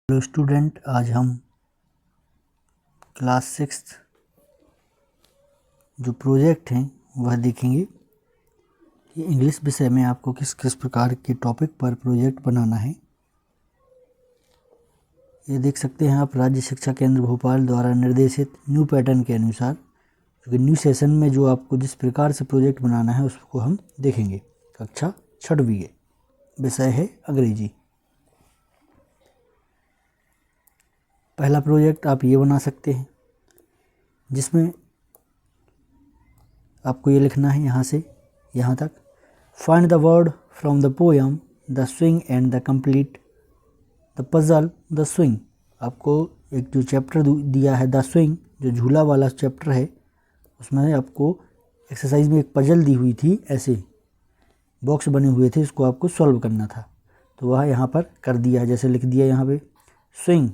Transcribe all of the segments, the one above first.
Hello student, आज हम class 6 जो प्रोजेक्ट हैं वह देखेंगे कि इंग्लिश विषय में आपको किस किस प्रकार के टॉपिक पर प्रोजेक्ट बनाना है। ये देख सकते हैं आप राज्य शिक्षा केंद्र भोपाल द्वारा निर्देशित न्यू पैटर्न के अनुसार, क्योंकि न्यू सेशन में जो आपको जिस प्रकार से प्रोजेक्ट बनाना है उसको हम देखेंगे। कक्षा 6वीं है, विषय है अंग्रेजी। पहला प्रोजेक्ट आप ये बना सकते हैं जिसमें आपको ये लिखना है यहाँ से यहाँ तक, find the word from the poem the swing and the complete the puzzle the swing. आपको एक जो चैप्टर दिया है द स्विंग, जो झूला वाला चैप्टर है, उसमें आपको एक्सरसाइज में एक पजल दी हुई थी, ऐसे बॉक्स बने हुए थे, इसको आपको सॉल्व करना था। तो वह यहाँ पर कर दिया है, जैसे लिख दिया यहाँ पे स्विंग,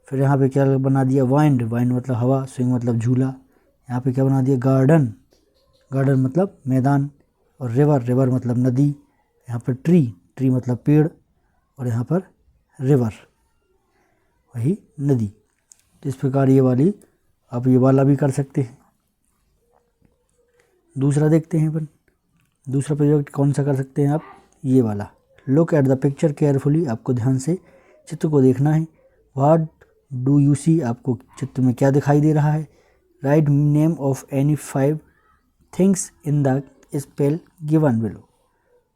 फिर यहाँ पे क्या बना दिया वाइंड, वाइंड मतलब हवा, स्विंग मतलब झूला। यहाँ पे क्या बना दिया गार्डन, गार्डन मतलब मैदान, और रिवर, रिवर मतलब नदी। यहाँ पर ट्री, ट्री मतलब पेड़, और यहाँ पर रिवर वही नदी। तो इस प्रकार ये वाली आप ये वाला भी कर सकते हैं। दूसरा देखते हैं अपन, दूसरा प्रोजेक्ट कौन सा कर सकते हैं आप, ये वाला। Look at the picture carefully, आपको ध्यान से चित्र को देखना है। व्हाट डू यू सी, आपको चित्र में क्या दिखाई दे रहा है। Write name of any 5 things in the spell given below,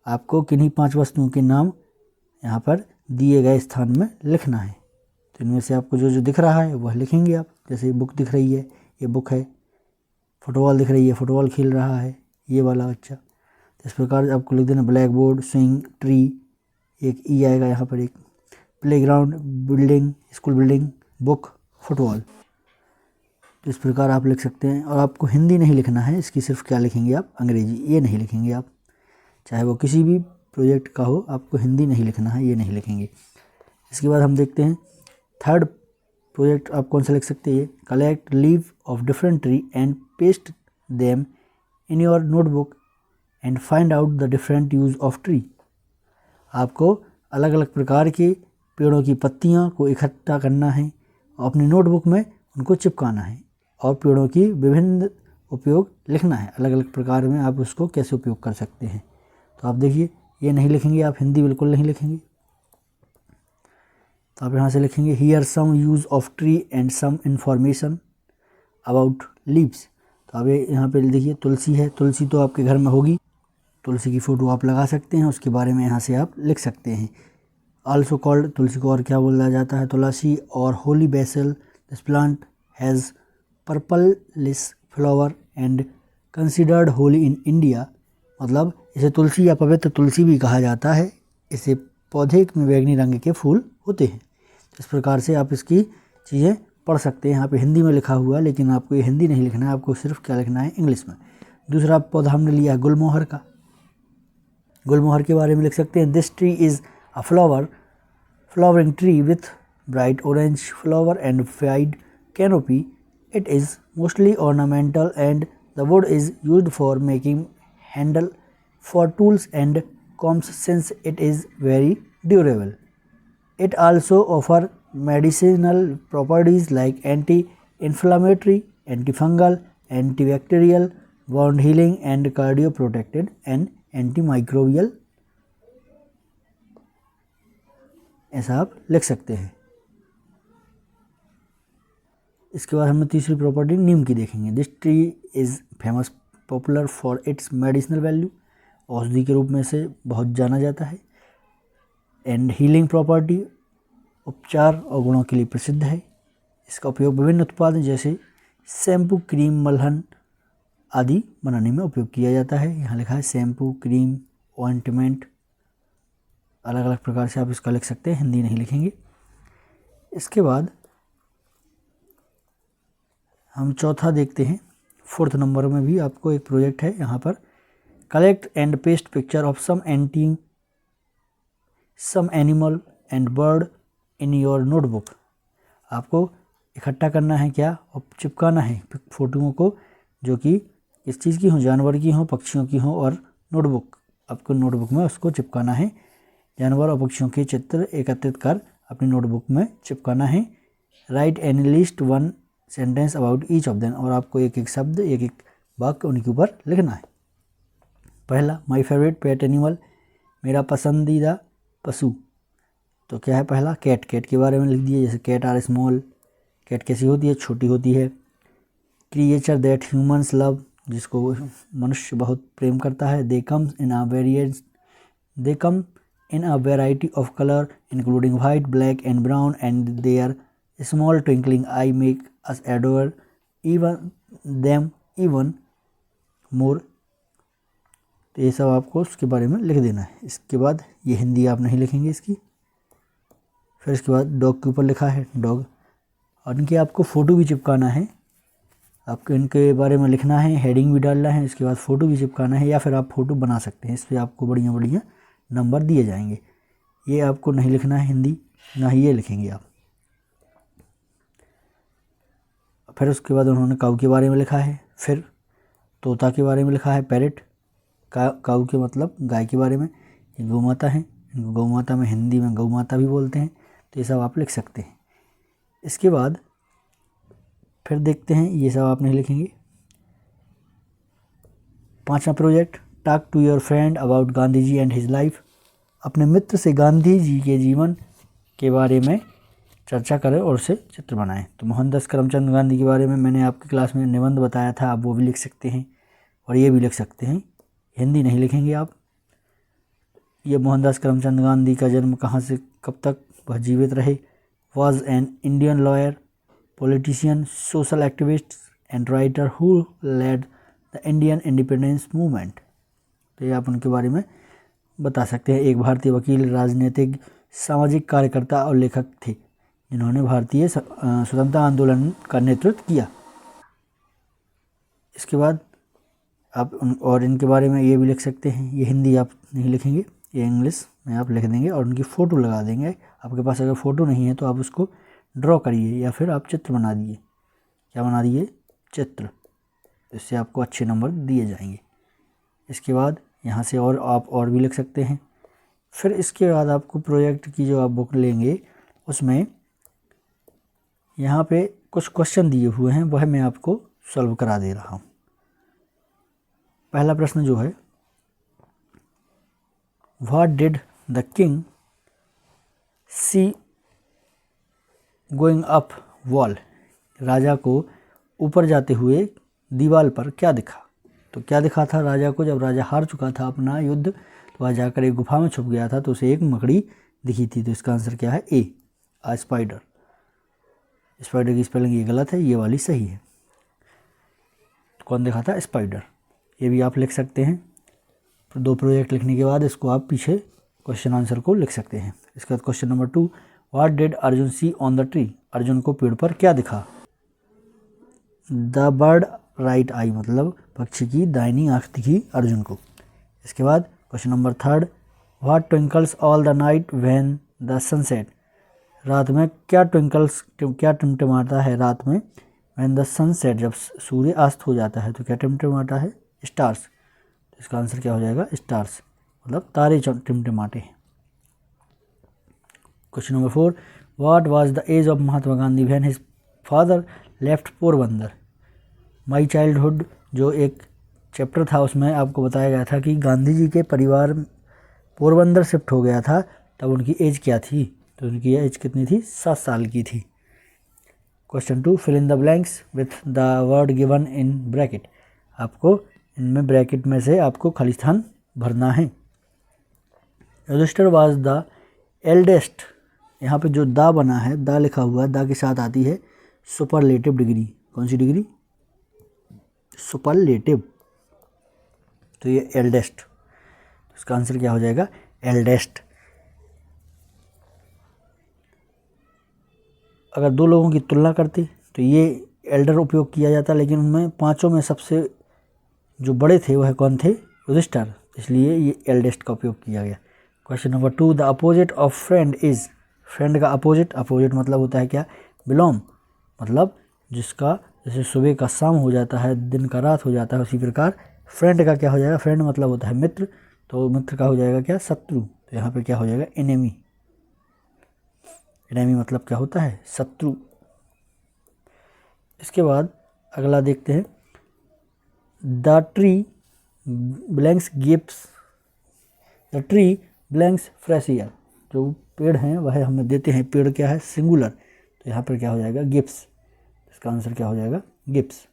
आपको किन्हीं 5 वस्तुओं के नाम यहाँ पर दिए गए स्थान में लिखना है। तो इनमें से आपको जो जो दिख रहा है वह लिखेंगे आप। जैसे बुक दिख रही है, ये बुक है। फुटबॉल दिख रही है, फुटबॉल खेल रहा है ये वाला बच्चा। तो इस प्रकार आपको लिख देना ब्लैक बोर्ड, स्विंग, ट्री, एक ई आएगा यहाँ पर, एक playground, building, school building, book, football. तो इस प्रकार आप लिख सकते हैं। और आपको हिंदी नहीं लिखना है, इसकी सिर्फ क्या लिखेंगे आप, अंग्रेजी। ये नहीं लिखेंगे आप, चाहे वो किसी भी प्रोजेक्ट का हो, आपको हिंदी नहीं लिखना है, ये नहीं लिखेंगे। इसके बाद हम देखते हैं थर्ड प्रोजेक्ट आप कौन सा लिख सकते हैं। Collect leave of different tree and paste them in your notebook and find out the different use of tree. आपको अलग अलग प्रकार के पेड़ों की पत्तियां को इकट्ठा करना है और अपनी नोटबुक में उनको चिपकाना है, और पेड़ों की विभिन्न उपयोग लिखना है, अलग अलग प्रकार में आप उसको कैसे उपयोग कर सकते हैं। तो आप देखिए, ये नहीं लिखेंगे आप, हिंदी बिल्कुल नहीं लिखेंगे। तो आप यहाँ से लिखेंगे here some use of tree and some information about leaves. तो आप यहाँ पे देखिए तुलसी है, तुलसी तो आपके घर में होगी, तुलसी की फ़ोटो आप लगा सकते हैं, उसके बारे में यहाँ से आप लिख सकते हैं। आल्सो कॉल्ड, तुलसी को और क्या बोला जाता है, तुलसी और holy basil. This plant has purplish flower and considered holy in India. मतलब इसे तुलसी या पवित्र तुलसी भी कहा जाता है। इसे पौधे में बैंगनी रंग के फूल होते हैं। इस प्रकार से आप इसकी चीज़ें पढ़ सकते हैं। यहाँ पे हिंदी में लिखा हुआ है, लेकिन आपको ये हिंदी नहीं लिखना है, आपको सिर्फ क्या लिखना है, इंग्लिश में। दूसरा पौधा हमने लिया है गुलमोहर का। गुलमोहर के बारे में लिख सकते हैं this tree is a flowering tree with bright orange flower and wide canopy. It is mostly ornamental and the wood is used for making handle for tools and combs since it is very durable. It also offers medicinal properties like anti-inflammatory, antifungal, antibacterial, wound healing and cardioprotected and antimicrobial। ऐसा आप लिख सकते हैं। इसके बाद हमें तीसरी property नीम की देखेंगे। This tree is famous popular for its medicinal value, औषधि के रूप में से बहुत जाना जाता है। एंड हीलिंग प्रॉपर्टी, उपचार और गुणों के लिए प्रसिद्ध है। इसका उपयोग विभिन्न उत्पाद जैसे शैम्पू, क्रीम, मलहन आदि बनाने में उपयोग किया जाता है। यहाँ लिखा है शैम्पू, क्रीम, ऑइंटमेंट, अलग अलग प्रकार से आप इसका लिख सकते हैं, हिंदी नहीं लिखेंगे। इसके बाद हम चौथा देखते हैं। 4th नंबर में भी आपको एक प्रोजेक्ट है यहाँ पर, collect and paste picture of some animal and bird in your notebook. आपको इकट्ठा करना है क्या, और चिपकाना है फोटोओं को जो कि इस चीज़ की हों, जानवर की हों, पक्षियों की हों, और नोटबुक, आपको नोटबुक में उसको चिपकाना है। जानवर और पक्षियों के चित्र एकत्रित कर अपनी नोटबुक में चिपकाना है। Right any list one sentence about each of them, और आपको एक एक शब्द एक एक वाक्य उनके ऊपर लिखना है। पहला, माई फेवरेट पेट एनिमल, मेरा पसंदीदा पशु, तो क्या है पहला कैट, कैट के बारे में लिख दिए, जैसे कैट आर स्मॉल, कैट कैसी होती है, छोटी होती है। क्रिएचर दैट ह्यूमंस लव, जिसको मनुष्य बहुत प्रेम करता है। They come in a variety of colour including white, black and brown, and their small twinkling eye make us adore even more. तो ये सब आपको उसके बारे में लिख देना है। इसके बाद ये हिंदी आप नहीं लिखेंगे इसकी। फिर इसके बाद डॉग के ऊपर लिखा है डॉग, और इनके आपको फ़ोटो भी चिपकाना है। आपको इनके बारे में लिखना है, हेडिंग भी डालना है, इसके बाद फ़ोटो भी चिपकाना है, या फिर आप फ़ोटो बना सकते हैं। इस पर आपको बढ़िया बढ़िया नंबर दिए जाएंगे। ये आपको नहीं लिखना है हिंदी, ना ही ये लिखेंगे आप। फिर उसके बाद उन्होंने काऊ के बारे में लिखा है, फिर तोता के बारे में लिखा है, पैरेट, काऊ के मतलब गाय के बारे में। ये गौ माता है, इनको गौ माता में हिंदी में गौ माता भी बोलते हैं। तो ये सब आप लिख सकते हैं। इसके बाद फिर देखते हैं, ये सब आप नहीं लिखेंगे। पांचवा project, talk to your friend about Gandhi ji and his life, अपने मित्र से गांधी जी के जीवन के बारे में चर्चा करें और उसे चित्र बनाएं। तो मोहनदास करमचंद गांधी के बारे में मैंने आपकी क्लास में निबंध बताया था, आप वो भी लिख सकते हैं और ये भी लिख सकते हैं। हिंदी नहीं लिखेंगे आप। ये मोहनदास करमचंद गांधी का जन्म कहाँ से कब तक वह जीवित रहे। Was an Indian lawyer, politician, social activist and writer who led the Indian independence movement. तो ये आप उनके बारे में बता सकते हैं। एक भारतीय वकील, राजनीतिक, सामाजिक कार्यकर्ता और लेखक थे जिन्होंने भारतीय स्वतंत्रता आंदोलन का नेतृत्व किया। इसके बाद आप और इनके बारे में ये भी लिख सकते हैं। ये हिंदी आप नहीं लिखेंगे, ये इंग्लिश में आप लिख देंगे और उनकी फ़ोटो लगा देंगे। आपके पास अगर फ़ोटो नहीं है तो आप उसको ड्रॉ करिए या फिर आप चित्र बना दिए। क्या बना दिए? चित्र। इससे आपको अच्छे नंबर दिए जाएंगे। इसके बाद यहाँ से और आप और भी लिख सकते हैं। फिर इसके बाद आपको प्रोजेक्ट की जो आप बुक लेंगे उसमें यहाँ पे कुछ क्वेश्चन दिए हुए हैं, वह मैं आपको सॉल्व करा दे रहा हूँ। पहला प्रश्न जो है, what did the king see going up wall, राजा को ऊपर जाते हुए दीवार पर क्या दिखा। तो क्या दिखा था राजा को? जब राजा हार चुका था अपना युद्ध तो वह जाकर एक गुफा में छुप गया था, तो उसे एक मकड़ी दिखी थी। तो इसका आंसर क्या है? ए, आ स्पाइडर। स्पाइडर की स्पेलिंग ये गलत है, ये वाली सही है। कौन दिखा था? स्पाइडर। ये भी आप लिख सकते हैं। तो दो प्रोजेक्ट लिखने के बाद इसको आप पीछे क्वेश्चन आंसर को लिख सकते हैं। इसके बाद question number 2, what did Arjun see on the tree, Arjun को पेड़ पर क्या दिखा। द बर्ड राइट आई, मतलब पक्षी की दाहिनी आंख दिखी अर्जुन को। इसके बाद question number 3, what twinkles all the night when the sunset, रात में क्या टिमटिमाता है रात में। व्हेन द सनसेट, जब सूर्य अस्त हो जाता है तो क्या टिमटिमाता है? स्टार्स। तो इसका आंसर क्या हो जाएगा? स्टार्स, मतलब तारे टिमटिमाते हैं। Question number 4, what was the age of Mahatma Gandhi when his father left Porbandar. My childhood जो एक चैप्टर था उसमें आपको बताया गया था कि गांधी जी के परिवार पोरबंदर शिफ्ट हो गया था, तब उनकी एज क्या थी। तो उनकी एज कितनी थी? 7 साल की थी। Question 2, fill in the blanks with the word given in bracket, आपको इनमें ब्रैकेट में से आपको खाली स्थान भरना है। रजिस्टर वाज द एल्डेस्ट, यहाँ पे जो दा बना है, दा लिखा हुआ है, दा के साथ आती है सुपरलेटिव डिग्री। कौन सी डिग्री? सुपरलेटिव। तो ये एल्डेस्ट, इसका आंसर क्या हो जाएगा? एल्डेस्ट। अगर दो लोगों की तुलना करते तो ये एल्डर उपयोग किया जाता, लेकिन उनमें पांचों में सबसे जो बड़े थे वह कौन थे? रजिस्टर, इसलिए ये एल्डेस्ट का उपयोग किया गया। Question number 2, the opposite of friend is, friend का अपोजिट, अपोजिट मतलब होता है क्या? विलोम, मतलब जिसका जैसे सुबह का शाम हो जाता है, दिन का रात हो जाता है, उसी प्रकार फ्रेंड का क्या हो जाएगा? फ्रेंड मतलब होता है मित्र, तो मित्र का हो जाएगा क्या? शत्रु। तो यहाँ पे क्या हो जाएगा? एनिमी। एनिमी मतलब क्या होता है, शत्रु। इसके बाद अगला देखते हैं, the tree blanks gifts, the tree blanks fresh air, जो पेड़ हैं वह हमें देते हैं, पेड़ क्या है, सिंगुलर, तो यहाँ पर क्या हो जाएगा, गिफ्ट्स। इसका आंसर क्या हो जाएगा, गिफ्ट्स।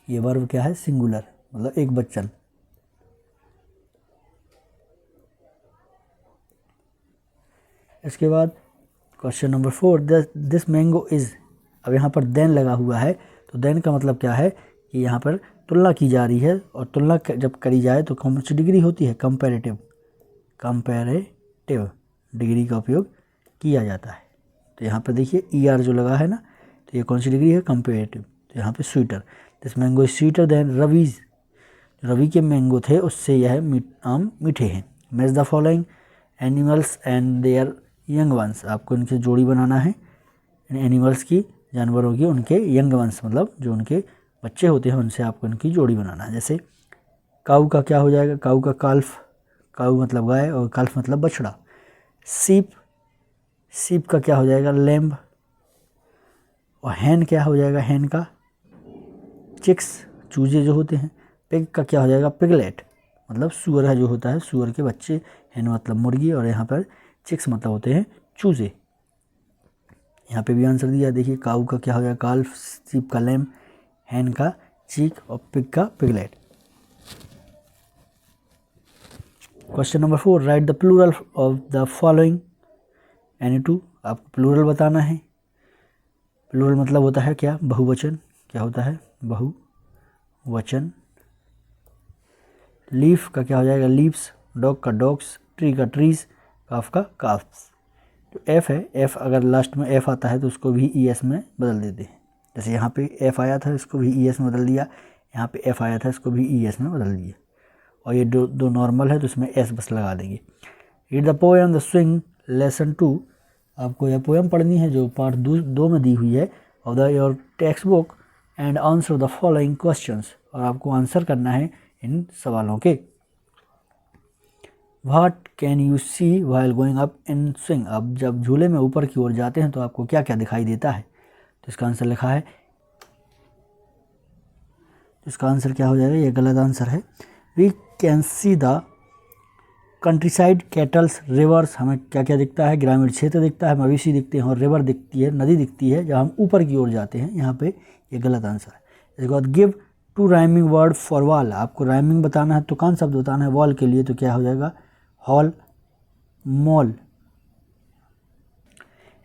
ये वर्ब क्या है, सिंगुलर, मतलब एक वचन। इसके बाद question number 4, this mango is, अब यहाँ पर देन लगा हुआ है, तो देन का मतलब क्या है कि यहाँ पर तुलना की जा रही है, और तुलना जब करी जाए तो कौन सी डिग्री होती है, कंपैरेटिव, कंपैरेटिव डिग्री का उपयोग किया जाता है। तो यहाँ पर देखिए ER जो लगा है ना, तो ये कौन सी डिग्री है, कंपैरेटिव। तो यहाँ पे sweeter, this mango is sweeter than Ravi's, Ravi के मैंगो थे उससे यह आम मीठे हैं। Match the following animals and their young ones, आपको इनकी जोड़ी बनाना है, एनिमल्स की, जानवरों की, उनके यंग वंस मतलब जो उनके बच्चे होते हैं उनसे आपको इनकी जोड़ी बनाना है। जैसे काऊ का क्या हो जाएगा, काऊ का काल्फ, काऊ मतलब गाय और काल्फ मतलब बछड़ा। सीप, सीप का क्या हो जाएगा, लैम्ब, और हैन क्या हो जाएगा, हैन का चिक्स, चूजे जो होते हैं। पिग का क्या हो जाएगा, पिगलेट, मतलब सुअर है जो होता है, सुअर के बच्चे, हैन मतलब मुर्गी, और यहाँ पर चिक्स मतलब होते हैं चूजे। यहाँ पे भी आंसर दिया, देखिए काऊ का क्या हो जाएगा, काल्फ, सीप का लैम्ब, हैन का चीक, और पिग का piglet. Question number 4, write the plural of the following any two, आपको प्लूरल बताना है। प्लूरल मतलब होता है क्या, बहुवचन, क्या होता है, बहुवचन। लीफ का क्या हो जाएगा, लीव्स, डॉग का डॉग्स, ट्री का ट्रीज, काफ का काफ्स। तो एफ है, एफ अगर लास्ट में एफ आता है तो उसको भी ES में बदल देते हैं। जैसे यहाँ पे एफ आया था इसको भी ES में बदल दिया, यहाँ पे एफ आया था इसको भी ES में बदल दिया, और ये दो नॉर्मल है तो इसमें S बस लगा देंगे। Read the poem the swing lesson 2, आपको यह पोएम पढ़नी है जो पार्ट 2 में दी हुई है, of the your text book, and answer the following questions, और आपको आंसर करना है इन सवालों के। What can you see while going up in swing, अब जब झूले में ऊपर की ओर जाते हैं तो आपको क्या क्या दिखाई देता है, तो इसका आंसर लिखा है, इसका आंसर क्या हो जाएगा, ये गलत आंसर है। We can see the country side cattles rivers, हमें क्या क्या दिखता है, ग्रामीण क्षेत्र दिखता है, मवेशी दिखते हैं, और रिवर दिखती है, नदी दिखती है जब हम ऊपर की ओर जाते हैं, यहाँ पे ये गलत आंसर है। इसके बाद give 2 rhyming word for wall, आपको राइमिंग बताना है, तुकान शब्द बताना है वॉल के लिए, तो क्या हो जाएगा, hall, mall.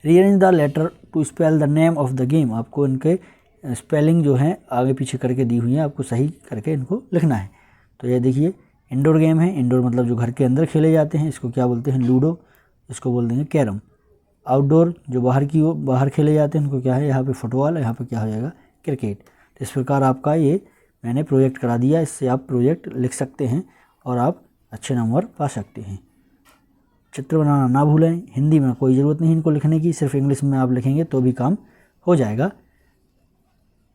Rearrange the letter to spell the name of the game, आपको इनके स्पेलिंग जो है आगे पीछे करके दी हुई है, आपको सही करके इनको लिखना है। तो ये देखिए इंडोर गेम है, इंडोर मतलब जो घर के अंदर खेले जाते हैं, इसको क्या बोलते हैं, लूडो, इसको बोल देंगे कैरम। आउटडोर जो बाहर खेले जाते हैं उनको क्या है, यहाँ पे फुटबॉल, यहाँ पे क्या हो जाएगा, क्रिकेट। तो इस प्रकार आपका ये मैंने प्रोजेक्ट करा दिया, इससे आप प्रोजेक्ट लिख सकते हैं और आप अच्छे नंबर पा सकते हैं। चित्र बनाना ना भूलें, हिंदी में कोई ज़रूरत नहीं इनको लिखने की, सिर्फ इंग्लिश में आप लिखेंगे तो भी काम हो जाएगा।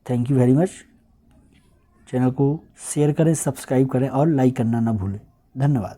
Thank you very much. Channel को शेयर करें, सब्सक्राइब करें और लाइक करना ना भूलें। धन्यवाद।